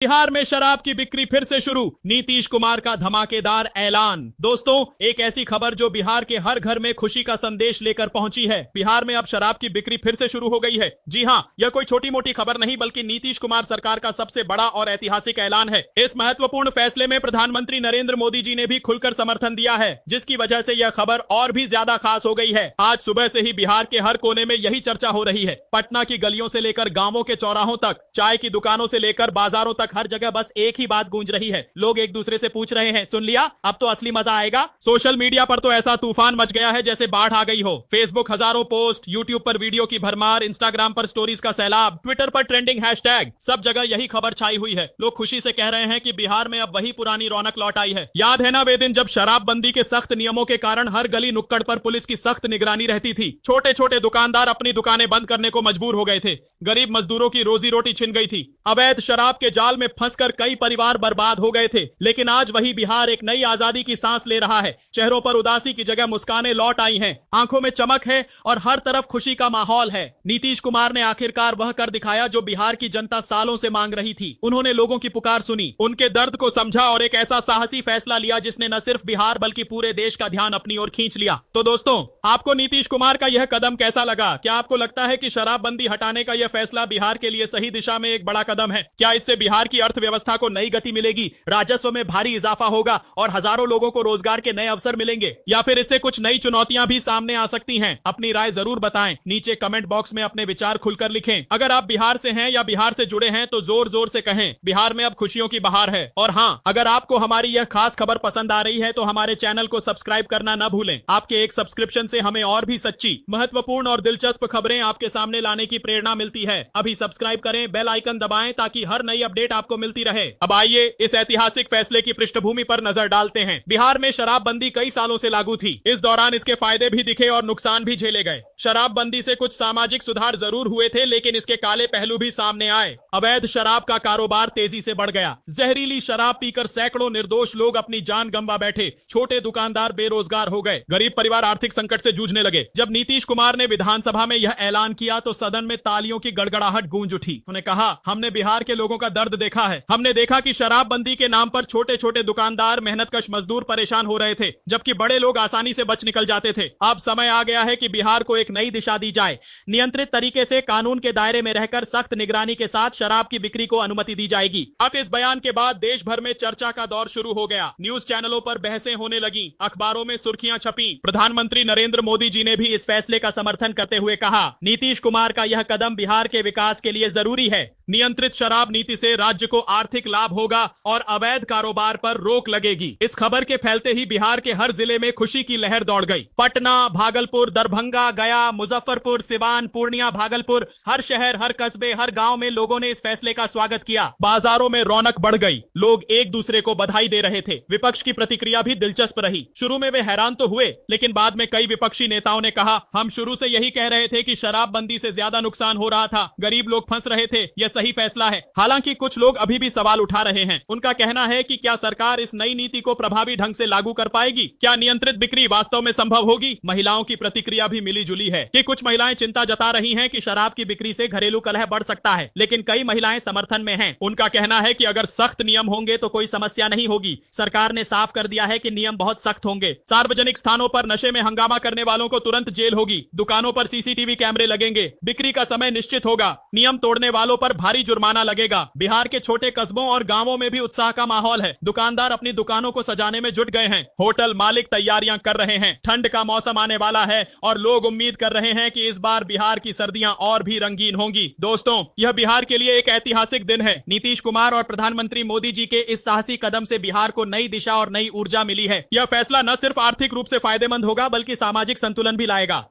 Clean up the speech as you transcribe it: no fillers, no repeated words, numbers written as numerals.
बिहार में शराब की बिक्री फिर से शुरू, नीतीश कुमार का धमाकेदार ऐलान। दोस्तों, एक ऐसी खबर जो बिहार के हर घर में खुशी का संदेश लेकर पहुंची है। बिहार में अब शराब की बिक्री फिर से शुरू हो गई है। जी हां, यह कोई छोटी मोटी खबर नहीं बल्कि नीतीश कुमार सरकार का सबसे बड़ा और ऐतिहासिक ऐलान है। इस महत्वपूर्ण फैसले में प्रधानमंत्री नरेंद्र मोदी जी ने भी खुलकर समर्थन दिया है, जिसकी वजह से यह खबर और भी ज्यादा खास हो गई है। आज सुबह से ही बिहार के हर कोने में यही चर्चा हो रही है। पटना की गलियों से लेकर गांवों के चौराहों तक, चाय की दुकानों से लेकर बाजारों तक हर जगह बस एक ही बात गूंज रही है। लोग एक दूसरे से पूछ रहे हैं, सुन लिया, अब तो असली मजा आएगा। सोशल मीडिया पर तो ऐसा तूफान मच गया है जैसे बाढ़ आ गई हो। फेसबुक हजारों पोस्ट, यूट्यूब पर वीडियो की भरमार, इंस्टाग्राम पर स्टोरीज का सैलाब, ट्विटर पर ट्रेंडिंग हैशटैग, सब जगह यही खबर छाई हुई है। लोग खुशी से कह रहे हैं कि बिहार में अब वही पुरानी रौनक लौट आई है। याद है ना वे दिन जब शराबबंदी के सख्त नियमों के कारण हर गली नुक्कड़ पर पुलिस की सख्त निगरानी रहती थी। छोटे छोटे दुकानदार अपनी दुकानें बंद करने को मजबूर हो गए थे। गरीब मजदूरों की रोजी रोटी छिन गई थी। अवैध शराब के जाल में फंसकर कई परिवार बर्बाद हो गए थे। लेकिन आज वही बिहार एक नई आजादी की सांस ले रहा है। चेहरों पर उदासी की जगह मुस्कानें लौट आई हैं, आंखों में चमक है और हर तरफ खुशी का माहौल है। नीतीश कुमार ने आखिरकार वह कर दिखाया जो बिहार की जनता सालों से मांग रही थी। उन्होंने लोगों की पुकार सुनी, उनके दर्द को समझा और एक ऐसा साहसी फैसला लिया जिसने न सिर्फ बिहार बल्कि पूरे देश का ध्यान अपनी ओर खींच लिया। तो दोस्तों, आपको नीतीश कुमार का यह कदम कैसा लगा? क्या आपको लगता है कि शराबबंदी हटाने का यह फैसला बिहार के लिए सही दिशा में एक बड़ा कदम है? क्या इससे बिहार की अर्थव्यवस्था को नई गति मिलेगी, राजस्व में भारी इजाफा होगा और हजारों लोगों को रोजगार के नए अवसर मिलेंगे? या फिर इससे कुछ नई चुनौतियां भी सामने आ सकती हैं? अपनी राय जरूर बताएं। नीचे कमेंट बॉक्स में अपने विचार खुलकर लिखें। अगर आप बिहार से हैं या बिहार से जुड़े हैं तो जोर जोर से कहें, बिहार में अब खुशियों की बहार है। और हाँ, अगर आपको हमारी यह खास खबर पसंद आ रही है तो हमारे चैनल को सब्सक्राइब करना न भूलें। आपके एक सब्सक्रिप्शन से हमें और भी सच्ची, महत्वपूर्ण और दिलचस्प खबरें आपके सामने लाने की प्रेरणा मिलती है। अभी सब्सक्राइब करें, बेल आइकन दबाएं ताकि हर नई अपडेट आपको मिलती रहे। अब आइए इस ऐतिहासिक फैसले की पृष्ठभूमि पर नजर डालते हैं। बिहार में शराबबंदी कई सालों से लागू थी। इस दौरान इसके फायदे भी दिखे और नुकसान भी झेले गए। शराबबंदी से कुछ सामाजिक सुधार जरूर हुए थे, लेकिन इसके काले पहलू भी सामने आए। अवैध शराब का कारोबार तेजी से बढ़ गया। जहरीली शराब पीकर सैकड़ों निर्दोष लोग अपनी जान गंवा बैठे। छोटे दुकानदार बेरोजगार हो गए। गरीब परिवार आर्थिक संकट से जूझने लगे। जब नीतीश कुमार ने विधानसभा में यह ऐलान किया तो सदन में तालियों की गड़गड़ाहट गूंज उठी। उन्होंने कहा, हमने बिहार के लोगों का दर्द देखा है। हमने देखा कि शराबबंदी के नाम पर छोटे छोटे दुकानदार, मेहनतकश मजदूर परेशान हो रहे थे, जबकि बड़े लोग आसानी से बच निकल जाते थे। अब समय आ गया है कि बिहार को एक नई दिशा दी जाए। नियंत्रित तरीके से कानून के दायरे में रहकर सख्त निगरानी के साथ शराब की बिक्री को अनुमति दी जाएगी। अब इस बयान के बाद देश भर में चर्चा का दौर शुरू हो गया। न्यूज चैनलों पर बहसें होने लगी, अखबारों में सुर्खियां छपी। प्रधानमंत्री नरेंद्र मोदी जी ने भी इस फैसले का समर्थन करते हुए कहा, नीतीश कुमार का यह कदम बिहार के विकास के लिए जरूरी है। नियंत्रित शराब नीति से राज्य को आर्थिक लाभ होगा और अवैध कारोबार पर रोक लगेगी। इस खबर के फैलते ही बिहार के हर जिले में खुशी की लहर दौड़ गई। पटना, भागलपुर, दरभंगा, गया, मुजफ्फरपुर, सिवान, पूर्णिया, भागलपुर, हर शहर, हर कस्बे, हर गांव में लोगों ने इस फैसले का स्वागत किया। बाजारों में रौनक बढ़ गई। लोग एक दूसरे को बधाई दे रहे थे। विपक्ष की प्रतिक्रिया भी दिलचस्प रही। शुरू में वे हैरान तो हुए, लेकिन बाद में कई विपक्षी नेताओं ने कहा, हम शुरू से यही कह रहे थे कि शराबबंदी से ज्यादा नुकसान हो रहा था, गरीब लोग फंस रहे थे, यह सही फैसला है। हालांकि कुछ लोग अभी भी सवाल उठा रहे हैं। उनका कहना है कि क्या सरकार इस नई नीति को प्रभावी ढंग से लागू कर पाएगी? क्या नियंत्रित बिक्री वास्तव में संभव होगी? महिलाओं की प्रतिक्रिया भी मिली जुली है कि कुछ महिलाएं चिंता जता रही हैं कि शराब की बिक्री से घरेलू कलह बढ़ सकता है, लेकिन कई महिलाएं समर्थन में हैं। उनका कहना है कि अगर सख्त नियम होंगे तो कोई समस्या नहीं होगी। सरकार ने साफ कर दिया है कि नियम बहुत सख्त होंगे। सार्वजनिक स्थानों पर नशे में हंगामा करने वालों को तुरंत जेल होगी। दुकानों पर सीसीटीवी कैमरे लगेंगे। बिक्री का समय निश्चित होगा। नियम तोड़ने वालों पर भारी जुर्माना लगेगा। बिहार के छोटे कस्बों और गांवों में भी उत्साह का माहौल है। दुकानदार अपनी दुकानों को सजाने में जुट गए हैं। होटल मालिक तैयारियां कर रहे हैं। ठंड का मौसम आने वाला है और लोग उम्मीद कर रहे हैं कि इस बार बिहार की सर्दियां और भी रंगीन होंगी। दोस्तों, यह बिहार के लिए एक ऐतिहासिक दिन है। नीतीश कुमार और प्रधानमंत्री मोदी जी के इस साहसी कदम से बिहार को नई दिशा और नई ऊर्जा मिली है। यह फैसला न सिर्फ आर्थिक रूप से फायदेमंद होगा बल्कि सामाजिक संतुलन भी लाएगा।